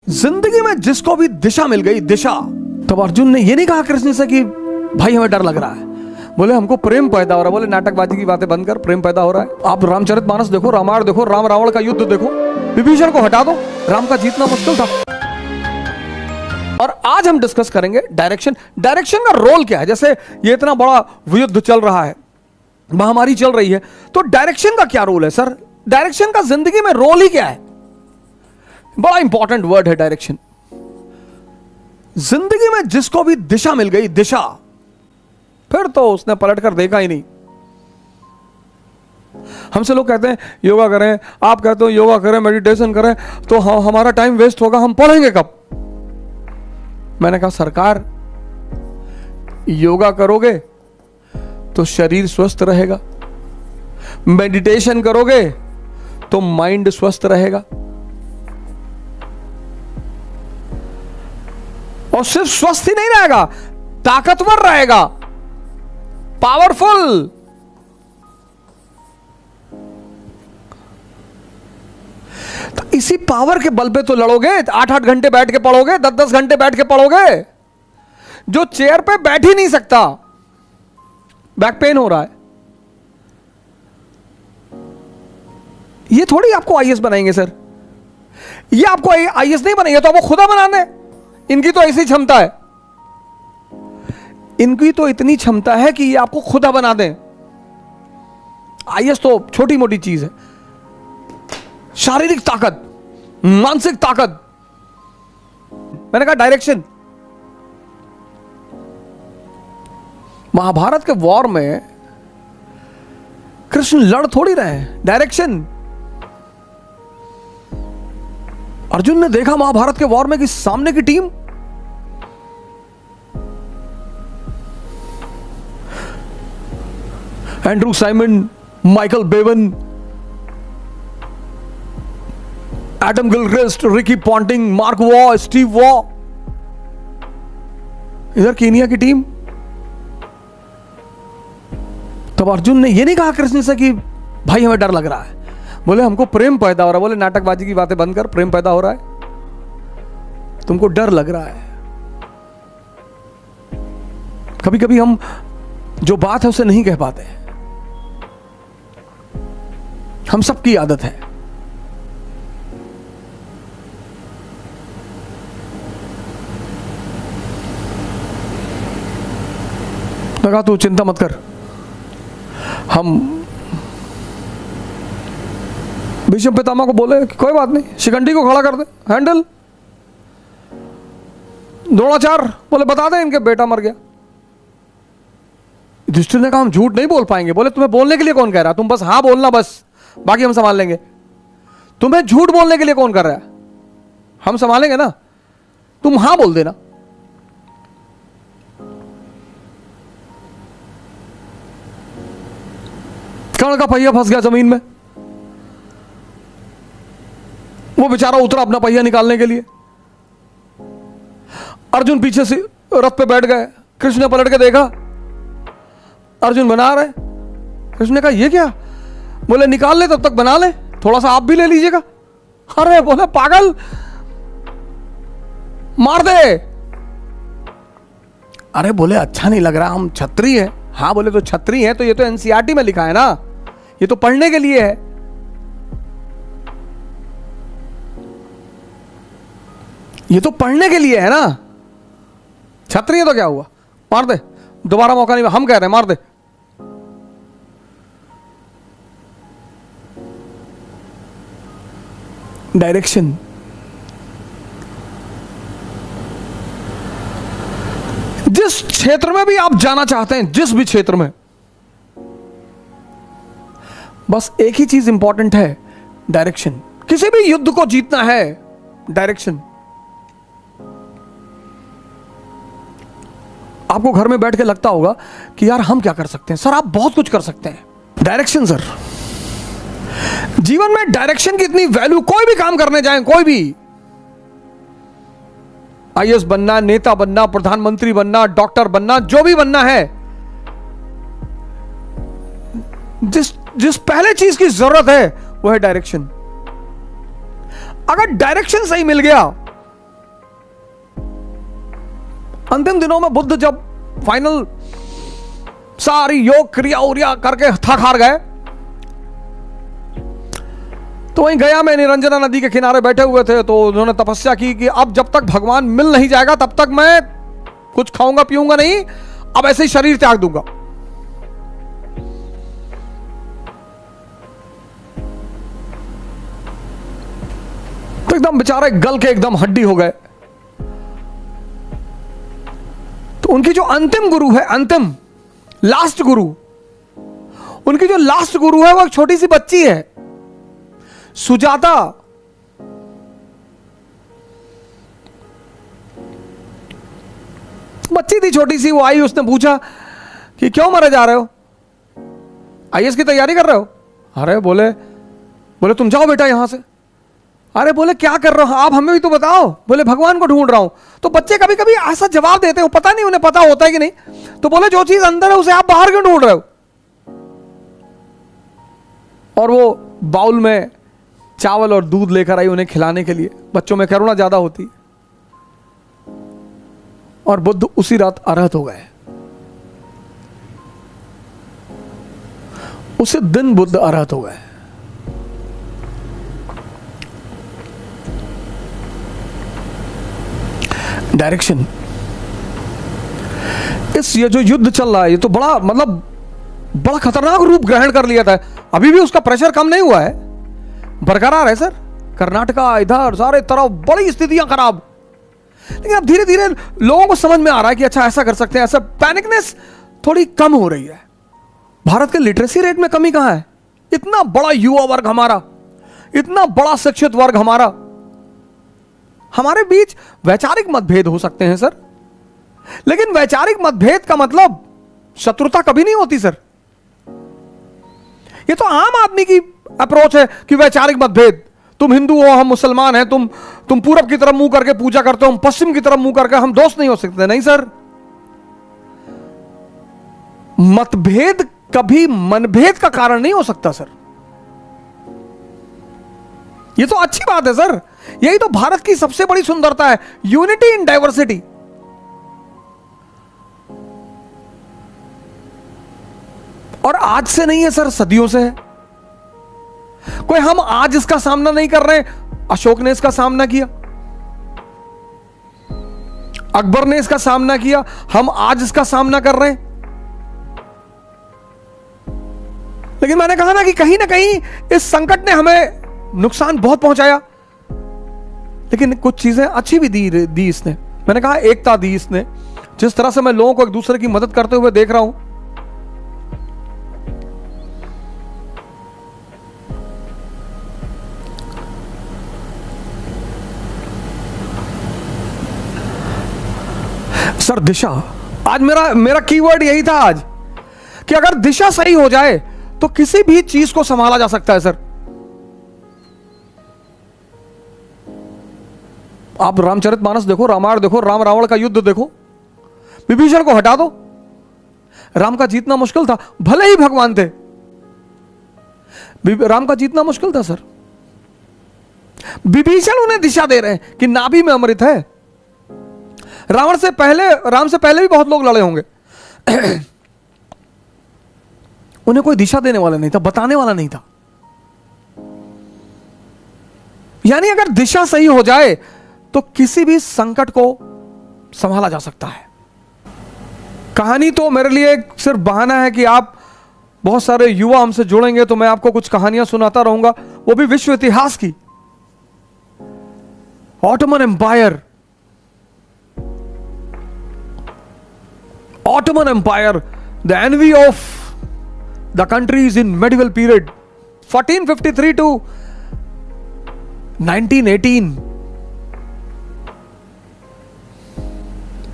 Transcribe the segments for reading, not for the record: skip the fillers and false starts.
जिंदगी में जिसको भी दिशा मिल गई, दिशा, तब अर्जुन ने ये नहीं कहा कृष्ण से कि भाई हमें डर लग रहा है, बोले हमको प्रेम पैदा हो रहा है। बोले नाटकबाजी की बातें बंद कर, प्रेम पैदा हो रहा है। आप रामचरितमानस देखो, रामायण देखो, राम रावण का युद्ध देखो, विभीषण को हटा दो, राम का जीतना मुश्किल था। और आज हम डिस्कस करेंगे डायरेक्शन। डायरेक्शन का रोल क्या है? जैसे ये इतना बड़ा युद्ध चल रहा है, महामारी चल रही है, तो डायरेक्शन का क्या रोल है सर? डायरेक्शन का जिंदगी में रोल ही क्या है? बड़ा इंपॉर्टेंट वर्ड है डायरेक्शन। जिंदगी में जिसको भी दिशा मिल गई, दिशा, फिर तो उसने पलटकर देखा ही नहीं। हमसे लोग कहते हैं योगा करें, आप कहते हो योगा करें, मेडिटेशन करें, तो हमारा टाइम वेस्ट होगा, हम पढ़ेंगे कब? मैंने कहा सरकार, योगा करोगे तो शरीर स्वस्थ रहेगा, मेडिटेशन करोगे तो माइंड स्वस्थ रहेगा, और सिर्फ स्वस्थ ही नहीं रहेगा, ताकतवर रहेगा, पावरफुल। तो इसी पावर के बल पे तो लड़ोगे। 8-8 घंटे बैठ के पढ़ोगे, 10-10 घंटे बैठ के पढ़ोगे। जो चेयर पे बैठ ही नहीं सकता, बैक पेन हो रहा है, ये थोड़ी आपको आईएएस बनाएंगे सर। ये आपको आईएएस नहीं बनाएंगे, तो आपको खुदा बना दे। इनकी तो ऐसी क्षमता है, इनकी तो इतनी क्षमता है कि ये आपको खुदा बना दें। आईएएस तो छोटी मोटी चीज है। शारीरिक ताकत, मानसिक ताकत। मैंने कहा डायरेक्शन। महाभारत के वॉर में कृष्ण लड़ थोड़ी रहे हैं, डायरेक्शन। अर्जुन ने देखा महाभारत के वॉर में कि सामने की team Andrew Simon, Michael Bevan, Adam Gilchrist, Ricky Ponting, mark Waugh, Steve Waugh, इधर कीनिया की टीम। तब अर्जुन ने यह नहीं कहा कृष्ण से कि भाई हमें डर लग रहा है, बोले हमको प्रेम पैदा हो रहा है। बोले नाटकबाजी की बातें बंद कर, प्रेम पैदा हो रहा है, तुमको डर लग रहा है। कभी कभी हम जो बात है उसे नहीं कह पाते, हम सबकी आदत है। लगा तू चिंता मत कर, हम भीष्म पितामह को बोले कि कोई बात नहीं, शिखंडी को खड़ा कर दे, हैंडल। द्रोणाचार्य बोले बता दे इनके बेटा मर गया। युधिष्ठिर ने कहा हम झूठ नहीं बोल पाएंगे। बोले तुम्हें बोलने के लिए कौन कह रहा है? तुम बस हाँ बोलना, बस बाकी हम संभाल लेंगे। तुम्हें झूठ बोलने के लिए कौन कर रहा है? हम संभालेंगे ना, तुम हाँ बोल देना। कर्ण का पहिया फंस गया जमीन में, वो बेचारा उतरा अपना पहिया निकालने के लिए। अर्जुन पीछे से रथ पे बैठ गए। कृष्ण ने पलट के देखा, अर्जुन बना रहे। कृष्ण ने कहा ये क्या? बोले निकाल ले, तब तक बना ले, थोड़ा सा आप भी ले लीजिएगा। अरे बोले पागल, मार दे। अरे बोले अच्छा नहीं लग रहा, हम छत्री हैं। हाँ बोले तो छत्री है तो ये तो एनसीईआरटी में लिखा है ना, ये तो पढ़ने के लिए है। ये तो पढ़ने के लिए है ना, छत्री है तो क्या हुआ, मार दे, दोबारा मौका नहीं, हम कह रहे हैं मार दे। डायरेक्शन। जिस क्षेत्र में भी आप जाना चाहते हैं, जिस भी क्षेत्र में, बस एक ही चीज इंपॉर्टेंट है, डायरेक्शन। किसी भी युद्ध को जीतना है, डायरेक्शन। आपको घर में बैठ के लगता होगा कि यार हम क्या कर सकते हैं? सर आप बहुत कुछ कर सकते हैं। डायरेक्शन सर, जीवन में डायरेक्शन की इतनी वैल्यू। कोई भी काम करने जाएं, कोई भी, आईएएस बनना, नेता बनना, प्रधानमंत्री बनना, डॉक्टर बनना, जो भी बनना है, जिस पहले चीज की जरूरत है वो है डायरेक्शन। अगर डायरेक्शन सही मिल गया अंतिम दिनों में बुद्ध जब फाइनल सारी योग क्रिया उरिया करके थक हार गए, तो वहीं गया में निरंजना नदी के किनारे बैठे हुए थे, तो उन्होंने तपस्या की कि अब जब तक भगवान मिल नहीं जाएगा तब तक मैं कुछ खाऊंगा पीऊंगा नहीं, अब ऐसे ही शरीर त्याग दूंगा। तो एकदम बेचारे गल के एकदम हड्डी हो गए। तो उनकी जो अंतिम गुरु है, अंतिम लास्ट गुरु, उनकी जो लास्ट गुरु है वो एक छोटी सी बच्ची है, सुजाता। बच्ची थी छोटी सी, वो आई, उसने पूछा कि क्यों मरे जा रहे हो, आईएएस की तैयारी कर रहे हो? अरे बोले तुम जाओ बेटा यहां से। अरे बोले क्या कर रहे हो आप, हमें भी तो बताओ। बोले भगवान को ढूंढ रहा हूं। तो बच्चे कभी कभी ऐसा जवाब देते हो, पता नहीं उन्हें पता होता है कि नहीं। तो बोले जो चीज अंदर है उसे आप बाहर क्यों ढूंढ रहे हो? और वो बाउल में चावल और दूध लेकर आई उन्हें खिलाने के लिए। बच्चों में करुणा ज्यादा होती। और बुद्ध उसी रात अरहत हो गए। उसी दिन बुद्ध अरहत हो गए। डायरेक्शन, ये जो युद्ध चल रहा है ये तो बड़ा बड़ा खतरनाक रूप ग्रहण कर लिया था। अभी भी उसका प्रेशर कम नहीं हुआ है, बरकरार है सर। कर्नाटका इधर सारे तरफ बड़ी स्थितियां खराब, लेकिन अब धीरे धीरे लोगों को समझ में आ रहा है कि अच्छा ऐसा कर सकते हैं, ऐसा पैनिकनेस थोड़ी कम हो रही है। भारत के लिटरेसी रेट में कमी कहां है? इतना बड़ा युवा वर्ग हमारा, इतना बड़ा शिक्षित वर्ग हमारा, हमारे बीच वैचारिक मतभेद हो सकते हैं सर, लेकिन वैचारिक मतभेद का मतलब शत्रुता कभी नहीं होती सर। ये तो आम आदमी की अप्रोच है कि वैचारिक मतभेद, तुम हिंदू हो हम मुसलमान हैं, तुम पूरब की तरफ मुंह करके पूजा करते हो, हम पश्चिम की तरफ मुंह करके, हम दोस्त नहीं हो सकते। नहीं सर, मतभेद कभी मनभेद का कारण नहीं हो सकता सर। ये तो अच्छी बात है सर, यही तो भारत की सबसे बड़ी सुंदरता है, यूनिटी इन डाइवर्सिटी। और आज से नहीं है सर, सदियों से है। कोई हम आज इसका सामना नहीं कर रहे, अशोक ने इसका सामना किया, अकबर ने इसका सामना किया, हम आज इसका सामना कर रहे हैं। लेकिन मैंने कहा ना कहीं इस संकट ने हमें नुकसान बहुत पहुंचाया, लेकिन कुछ चीजें अच्छी भी दी इसने। मैंने कहा एकता दी इसने। जिस तरह से मैं लोगों को एक दूसरे की मदद करते हुए देख रहा हूं, सर दिशा, आज मेरा कीवर्ड यही था आज, कि अगर दिशा सही हो जाए तो किसी भी चीज को संभाला जा सकता है सर। आप रामचरितमानस देखो, रामायण देखो, राम रावण का युद्ध देखो, विभीषण को हटा दो, राम का जीतना मुश्किल था, भले ही भगवान थे, राम का जीतना मुश्किल था सर। विभीषण उन्हें दिशा दे रहे हैं कि नाभि में अमृत है। राम से पहले भी बहुत लोग लड़े होंगे, उन्हें कोई दिशा देने वाला नहीं था, बताने वाला नहीं था। यानी अगर दिशा सही हो जाए तो किसी भी संकट को संभाला जा सकता है। कहानी तो मेरे लिए सिर्फ बहाना है कि आप बहुत सारे युवा हमसे जुड़ेंगे तो मैं आपको कुछ कहानियां सुनाता रहूंगा, वो भी विश्व इतिहास की। Ottoman empire, the envy of the countries in medieval period 1453 to 1918।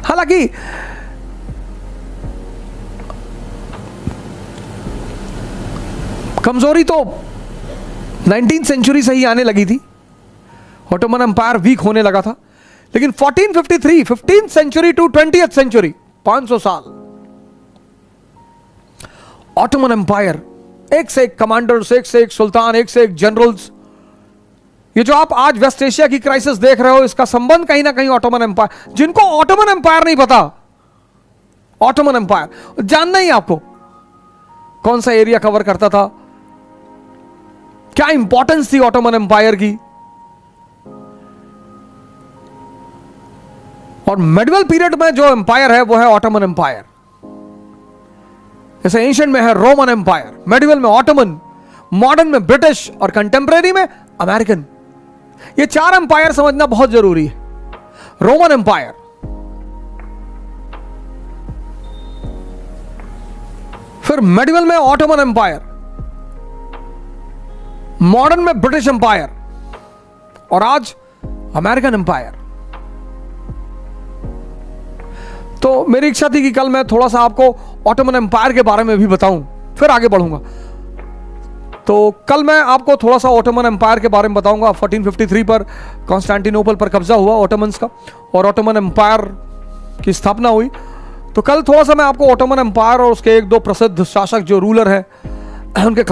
हालांकि कमजोरी तो 19th सेंचुरी से ही आने लगी थी, ऑटोमन एम्पायर वीक होने लगा था, लेकिन 1453, 15th century to 20th century, 500 साल ऑटोमन एम्पायर, एक से एक कमांडर्स, एक से एक सुल्तान, एक से एक जनरल्स, ये जो आप आज वेस्ट एशिया की क्राइसिस देख रहे हो, इसका संबंध कहीं ना कहीं ऑटोमन एम्पायर, जिनको ऑटोमन एम्पायर नहीं पता, ऑटोमन एम्पायर जानना ही आपको कौन सा एरिया कवर करता था, क्या इंपॉर्टेंस थी ऑटोमन एम्पायर की। और मेडिवल पीरियड में जो एम्पायर है वो है ऑटोमन एम्पायर। जैसे एंशिएंट में है रोमन एम्पायर, मेडिवल में ऑटोमन, मॉडर्न में ब्रिटिश और कंटेम्परेरी में अमेरिकन। ये 4 एम्पायर समझना बहुत जरूरी है। रोमन एम्पायर, फिर मेडिवल में ऑटोमन एम्पायर, मॉडर्न में ब्रिटिश एम्पायर और आज अमेरिकन एम्पायर। तो मेरी इच्छा थी कि कल मैं थोड़ा सा आपको ऑटोमन एम्पायर के बारे में भी बताऊं, फिर आगे बढ़ूंगा। तो कल मैं आपको थोड़ा सा ऑटोमन एम्पायर के बारे में बताऊंगा। 1453 पर कॉन्स्टेंटिनोपल पर कब्जा हुआ ऑटोमन्स का और ऑटोमन एम्पायर की स्थापना हुई। तो कल थोड़ा सा मैं आपको ऑटोमन एम्पायर और उसके 1-2 प्रसिद्ध शासक जो रूलर हैं उनके